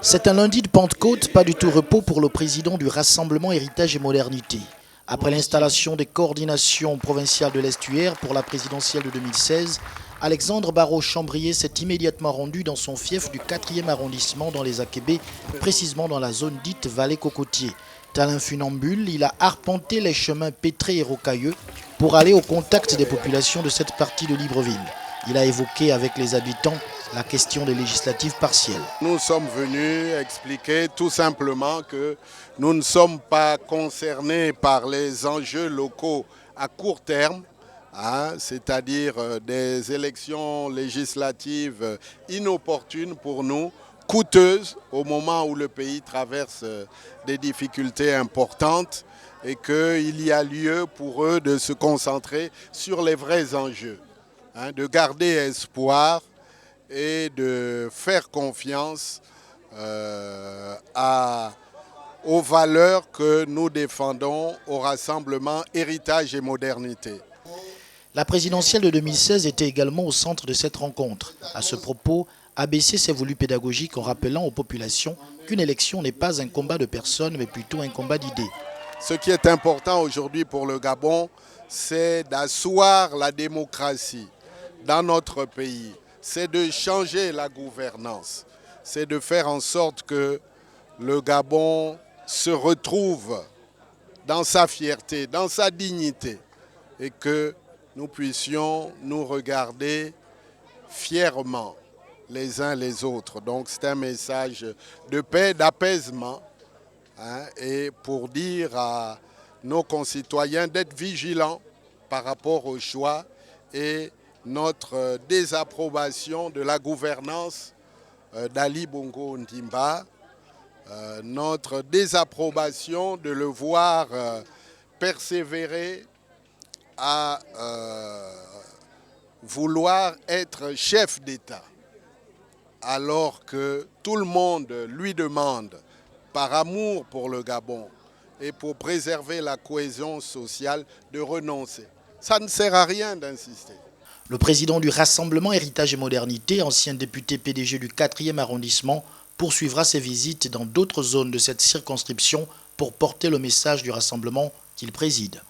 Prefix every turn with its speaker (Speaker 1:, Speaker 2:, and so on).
Speaker 1: C'est un lundi de Pentecôte, pas du tout repos pour le président du Rassemblement Héritage et Modernité. Après l'installation des coordinations provinciales de l'Estuaire pour la présidentielle de 2016, Alexandre Barrault-Chambrier s'est immédiatement rendu dans son fief du 4e arrondissement dans les Akébé, précisément dans la zone dite Vallée-Cocotier. Tel un funambule, il a arpenté les chemins pétrés et rocailleux pour aller au contact des populations de cette partie de Libreville. Il a évoqué avec les habitants la question des législatives partielles.
Speaker 2: Nous sommes venus expliquer tout simplement que nous ne sommes pas concernés par les enjeux locaux à court terme, c'est-à-dire des élections législatives inopportunes pour nous, coûteuses au moment où le pays traverse des difficultés importantes et qu'il y a lieu pour eux de se concentrer sur les vrais enjeux, de garder espoir et de faire confiance aux valeurs que nous défendons au Rassemblement Héritage et Modernité.
Speaker 1: La présidentielle de 2016 était également au centre de cette rencontre. À ce propos, ABC s'est voulu pédagogique en rappelant aux populations qu'une élection n'est pas un combat de personnes, mais plutôt un combat d'idées.
Speaker 2: Ce qui est important aujourd'hui pour le Gabon, c'est d'asseoir la démocratie dans notre pays. C'est de changer la gouvernance, c'est de faire en sorte que le Gabon se retrouve dans sa fierté, dans sa dignité et que nous puissions nous regarder fièrement les uns les autres. Donc c'est un message de paix, d'apaisement et pour dire à nos concitoyens d'être vigilants par rapport au choix et notre désapprobation de la gouvernance d'Ali Bongo Ondimba, notre désapprobation de le voir persévérer à vouloir être chef d'État, alors que tout le monde lui demande, par amour pour le Gabon et pour préserver la cohésion sociale, de renoncer. Ça ne sert à rien d'insister.
Speaker 1: Le président du Rassemblement Héritage et Modernité, ancien député PDG du 4e arrondissement, poursuivra ses visites dans d'autres zones de cette circonscription pour porter le message du rassemblement qu'il préside.